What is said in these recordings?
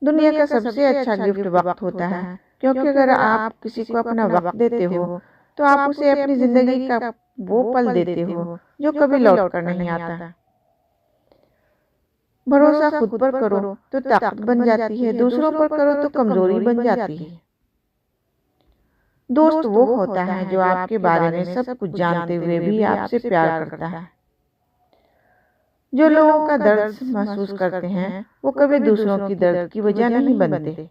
دنیا کا سب سے اچھا گفٹ وقت ہوتا ہے، کیونکہ اگر آپ کسی کو اپنا وقت دیتے ہو تو آپ اسے اپنی زندگی کا وہ پل دیتے ہو جو کبھی لوٹ کر نہیں آتا۔ بھروسہ خود پر کرو تو طاقت بن جاتی ہے، دوسروں پر کرو تو کمزوری بن جاتی ہے۔ دوست وہ ہوتا ہے جو آپ کے بارے میں سب کچھ جانتے ہوئے بھی آپ سے پیار کرتا ہے۔ جو لوگوں کا درد محسوس کرتے ہیں وہ کبھی دوسروں کی درد کی وجہ نہیں بنتے۔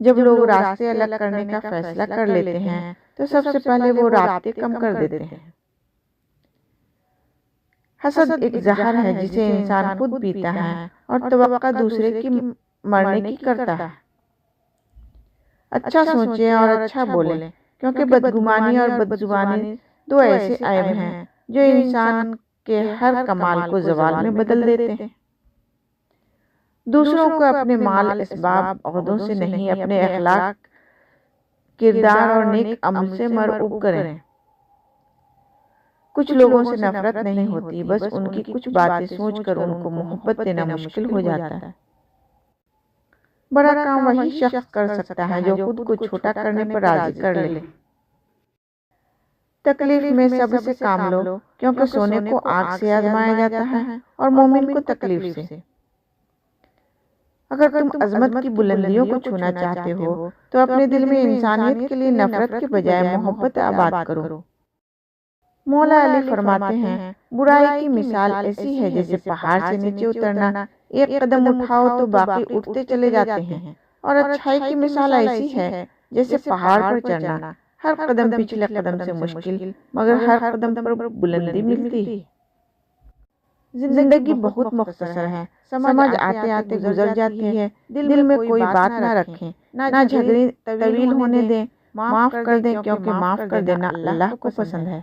جب لوگ راستے الگ کرنے کا فیصلہ کر لیتے ہیں تو سب سے پہلے وہ رابطے کم کر دیتے ہیں۔ حسد ایک زہر ہے جسے انسان خود پیتا ہے اور توقع دوسرے کی مرنے کی کرتا ہے۔ اچھا سوچیں اور اچھا بولیں، کیونکہ بدگمانی اور بدزبانی دو ایسے عیب ہیں جو انسان کے ہر کمال کو زوال میں بدل دیتے ہیں۔ دوسروں کو اپنے مال، اسباب، عہدوں سے نہیں، اپنے اخلاق، کردار اور نیک عمل سے مرعوب کریں۔ کچھ لوگوں سے نفرت نہیں ہوتی، بس ان کی کچھ باتیں سوچ کر ان کو محبت دینا مشکل ہو جاتا ہے۔ بڑا کام وہی شخص کر سکتا ہے جو خود کو چھوٹا کرنے پر راضی کر لے۔ تکلیف میں صبر سے کام لو، کیونکہ سونے کو آگ سے آزمایا جاتا ہے اور مومن کو تکلیف سے۔ اگر تم عظمت کی بلندیوں کو چھونا چاہتے ہو تو اپنے دل میں انسانیت کے لیے نفرت کے بجائے محبت آباد کرو۔ مولا علی فرماتے ہیں، برائی کی مثال ایسی ہے جیسے پہاڑ سے نیچے اترنا، ایک قدم اٹھاؤ تو باقی اٹھتے چلے جاتے ہیں، اور اچھائی کی مثال ایسی ہے جیسے پہاڑ پر چڑھنا، ہر قدم پچھلے قدم سے مشکل مگر ہر قدم پر بلندی ملتی ہے۔ زندگی بہت مختصر ہے، سمجھ آتے آتے گزر جاتی ہے۔ دل میں کوئی بات نہ رکھیں، نہ جھگڑے طویل ہونے دیں، معاف کر دیں، کیونکہ معاف کر دینا اللہ کو پسند ہے۔